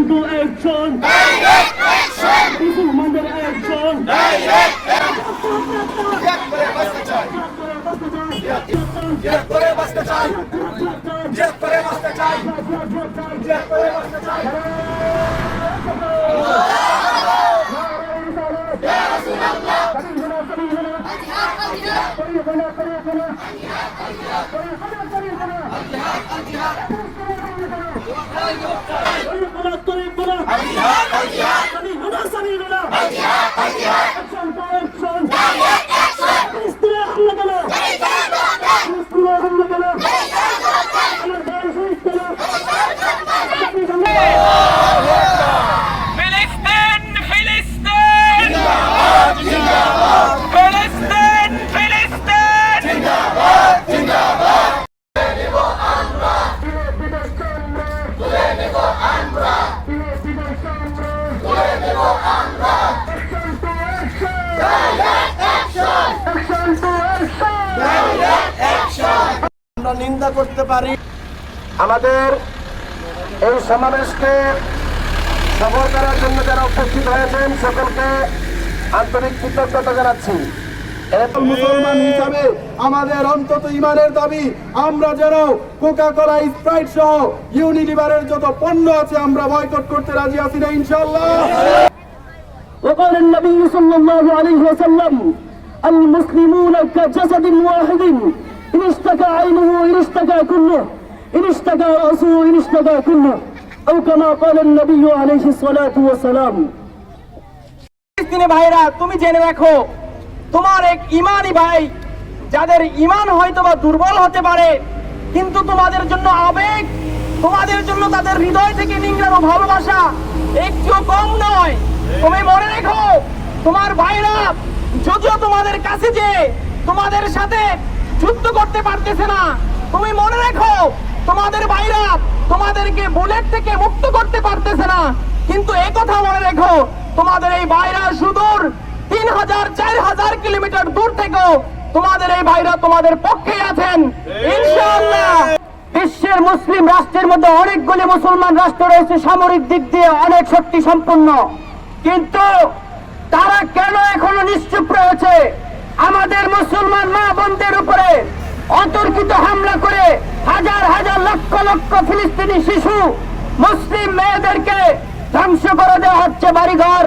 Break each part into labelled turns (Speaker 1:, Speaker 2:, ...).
Speaker 1: To action, মুসলমানদের action,
Speaker 2: আমরা নিন্দা করতে পারি। আমাদের এই সমাবেশকে সফল করার জন্য যারা উপস্থিত হয়েছেন সকলকে আন্তরিক কৃতজ্ঞতা জানাচ্ছি। মুসলমান হিসাবে আমাদের অন্তত ইমানের দাবি, আমরা যেন কোকা কোলা, স্প্রাইট সহ ইউনিলিভারের যত পণ্য আছে আমরা বয়কট করতে রাজি আছি না ইনশাআল্লাহ।
Speaker 1: وقال النبي صلى الله عليه وسلم المسلمون كجسد واحد إن اشتكى عينه إن اشتكى كله إن اشتكى رأسه إن اشتكى كله أو كما قال النبي عليه الصلاة والسلام।
Speaker 3: ফিলিস্তিনি ভাইরা, তুমি জেনে রাখো, তোমার এক ইমানি ভাই, যাদের ইমান হয়তো বা দুর্বল হতে পারে, কিন্তু তোমাদের জন্য আবেগ, তোমাদের জন্য তাদের হৃদয় থেকে নিংড়ানো ভালোবাসা একটুও কম নয়। তুমি মনে রেখো, তোমার ভাইরা যদিও তোমাদের কাছে যে তোমাদের সাথে যুদ্ধ করতে পারতেছে না, তুমি মনে রেখো তোমাদের ভাইরা তোমাদেরকে বুলেট থেকে মুক্ত করতে পারতেছে না, কিন্তু একথা মনে রেখো তোমাদের এই ভাইরা সুদূর 3000 4000 কিলোমিটার দূর থেকেও তোমাদের এই ভাইরা তোমাদের পক্ষে আছেন ইনশাআল্লাহ। বিশ্বের মুসলিম রাষ্ট্রের মধ্যে অনেকগুলি মুসলমান রাষ্ট্র রয়েছে, সামরিক দিক দিয়ে অনেক শক্তি সম্পন্ন, কিন্তু তারা কেন এখনো নিশ্চুপ রয়েছে? আমাদের মুসলমান মা বোনদের উপরে অতর্কিত হামলা করে হাজার হাজার লক্ষ লক্ষ ফিলিস্তিনি শিশু, মুসলিম মেয়েদেরকে ধ্বংস করে দেওয়া হচ্ছে, বাড়িঘর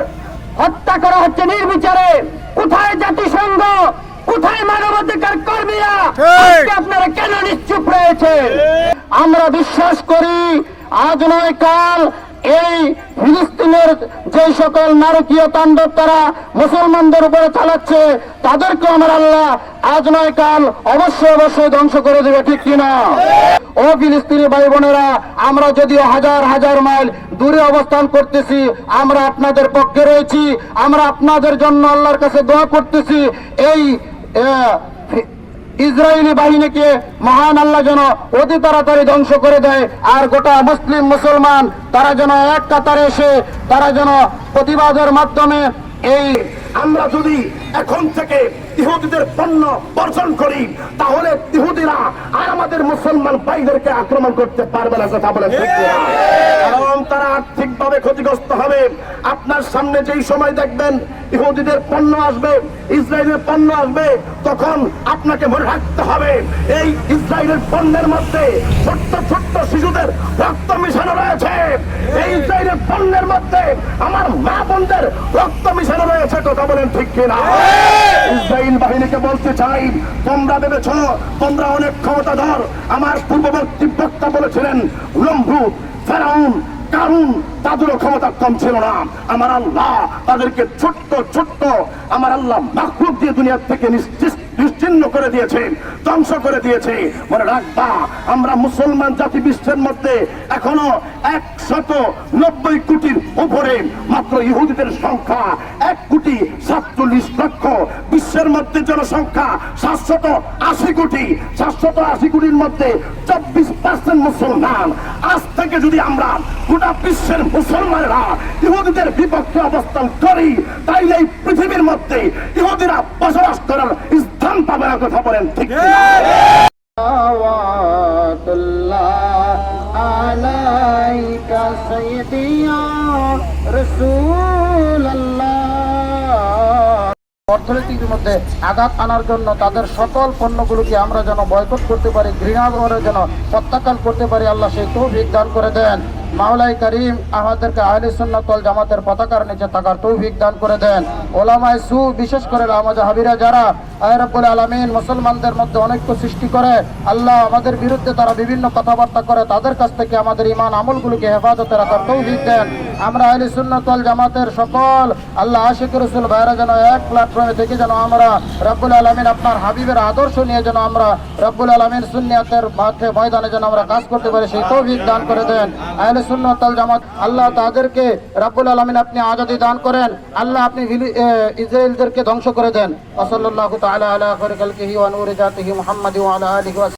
Speaker 3: হত্যা করা হচ্ছে নির্বিচারে। কোথায় জাতিসংঘ, কোথায় মানবাধিকার কর্মীরা? আপনারা কেন নিশ্চুপ রয়েছে? আমরা বিশ্বাস করি আজ নয় কাল এই ফিলিস্তিনের যে সকল নারকীয় তাণ্ডব তারা মুসলমানদের উপরে চালাচ্ছে, তাদেরকে আমার আল্লাহ আজ নয় কাল অবশ্যই অবশ্যই ধ্বংস করে দেবে, ঠিক কিনা? ও ফিলিস্তিনি ভাই বোনেরা, আমরা যদিও হাজার হাজার মাইল দূরে অবস্থান করতেছি, আমরা আপনাদের পক্ষে রয়েছি, আমরা আপনাদের জন্য আল্লাহর কাছে দোয়া করতেছি। এই ইসরায়েলি বাহিনীকে মহান আল্লাহ যেন অতি তাড়াতাড়ি ধ্বংস করে দেয়, আর গোটা মুসলিম মুসলমান তারা যেন এক কাতারে এসে তারা যেন প্রতিবাদের মাধ্যমে এই
Speaker 2: আমরা যদি এখন থেকে ইহুদিদের পণ্য বর্জন করি, তাহলে ইহুদিরা আর আমাদের মুসলমান ভাইদেরকে আক্রমণ করতে পারবে না, কথা বলে ঠিক না? কারণ তারা আর্থিকভাবে ক্ষতিগ্রস্ত হবে। আপনার সামনে যেই সময় দেখবেন ইহুদিদের পণ্য আসবে, ইসরায়েলের পণ্য আসবে, তখন আপনাকে মনে রাখতে হবে এই ইসরায়েলের পণ্যের মধ্যে ছোট্ট ছোট্ট শিশুদের রক্ত মিশানো রয়েছে। এই ইসরায়েলের পণ্যের মধ্যে আমার মা বোনদের রক্ত মিশানো রয়েছে, কথা বলেন ঠিক কিনা? ইসরায়েল বাহিনীকে বলতে চাই, তোমরা ভেবেছ তোমরা অনেক ক্ষমতাধর। আমার পূর্ববর্তী বক্তা বলেছিলেন নমরুদ, ফেরাউন, কারুন, তাদেরও ক্ষমতা কম ছিল না। আমার আল্লাহ তাদেরকে ছোট্ট ছোট্ট আমার আল্লাহ মাখলুক দিয়ে দুনিয়া থেকে নিশ্চিহ্ন করে দিয়েছে, ধ্বংস করে দিয়েছে। মনে রাখবা, আমরা মুসলমান জাতি বিশ্বের মধ্যে এখনো 190 কোটির উপরে, মাত্র ইহুদিদের সংখ্যা 1,47,00,000। বিশ্বের মধ্যে জনসংখ্যা 780 কোটি। 780 কোটির মধ্যে 24% মুসলমান। আজ থেকে যদি আমরা গোটা বিশ্বের মুসলমানেরা ইহুদিদের বিপক্ষে অবস্থান করি, তাইলে এই পৃথিবীর মধ্যে ইহুদিরা বসবাস করার স্থান পাবে না, কথা বলেন ঠিক কিনা?
Speaker 4: سيدي يا رسول الله অর্থনৈতিক মধ্যে আঘাত আনার জন্য তাদের সকল পণ্যগুলোকে আমরা যেন বয়কট করতে পারি, ঘৃণা করে যেন প্রত্যাখ্যান করতে পারি, আল্লাহ সেই তৌফিক দান করে দেন। মাওলাই করিম আমাদেরকে আহলে সুন্নাত ওয়াল জামাতের পতাকার নিচে থাকার তৌফিক দান করে দেন। ওলামায়ে সু বিশেষ করে লামাজাহাবিরা যারা আয় রব্বুল আলামিন মুসলমানদের মধ্যে অনৈক্য সৃষ্টি করে, আল্লাহ আমাদের বিরুদ্ধে তারা বিভিন্ন কথাবার্তা করে, তাদের কাছ থেকে আমাদের ঈমান আমলগুলোকে হেফাজতে রাখার তৌফিক দেন। আমরা আহলে সুন্নাত ওয়াল জামাতের সকল আল্লাহ আশিক রাসূল ভাইরা যেন এক প্ল্যাটফর্মে থেকে যেন আমরা রব্বুল আলামিন আপনার হাবিবের আদর্শ নিয়ে যেন আমরা রব্বুল আলামিন সুন্নিয়াতের মাঠে ময়দানে যেন আমরা কাজ করতে পারি, সেই তৌফিক দান করে দেন। আহলে সুন্নাত ওয়াল জামাত আল্লাহ তাদেরকে রব্বুল আলামিন আপনি আজাদি দান করেন, আল্লাহ আপনি ইসরায়েলদেরকে ধ্বংস করে দেন। ওয়া সাল্লাল্লাহু তাআলা আলা খায়রি খালকিহি ওয়া নূরি জাতিহি মুহাম্মাদি ওয়া আলা আলিহি ওয়া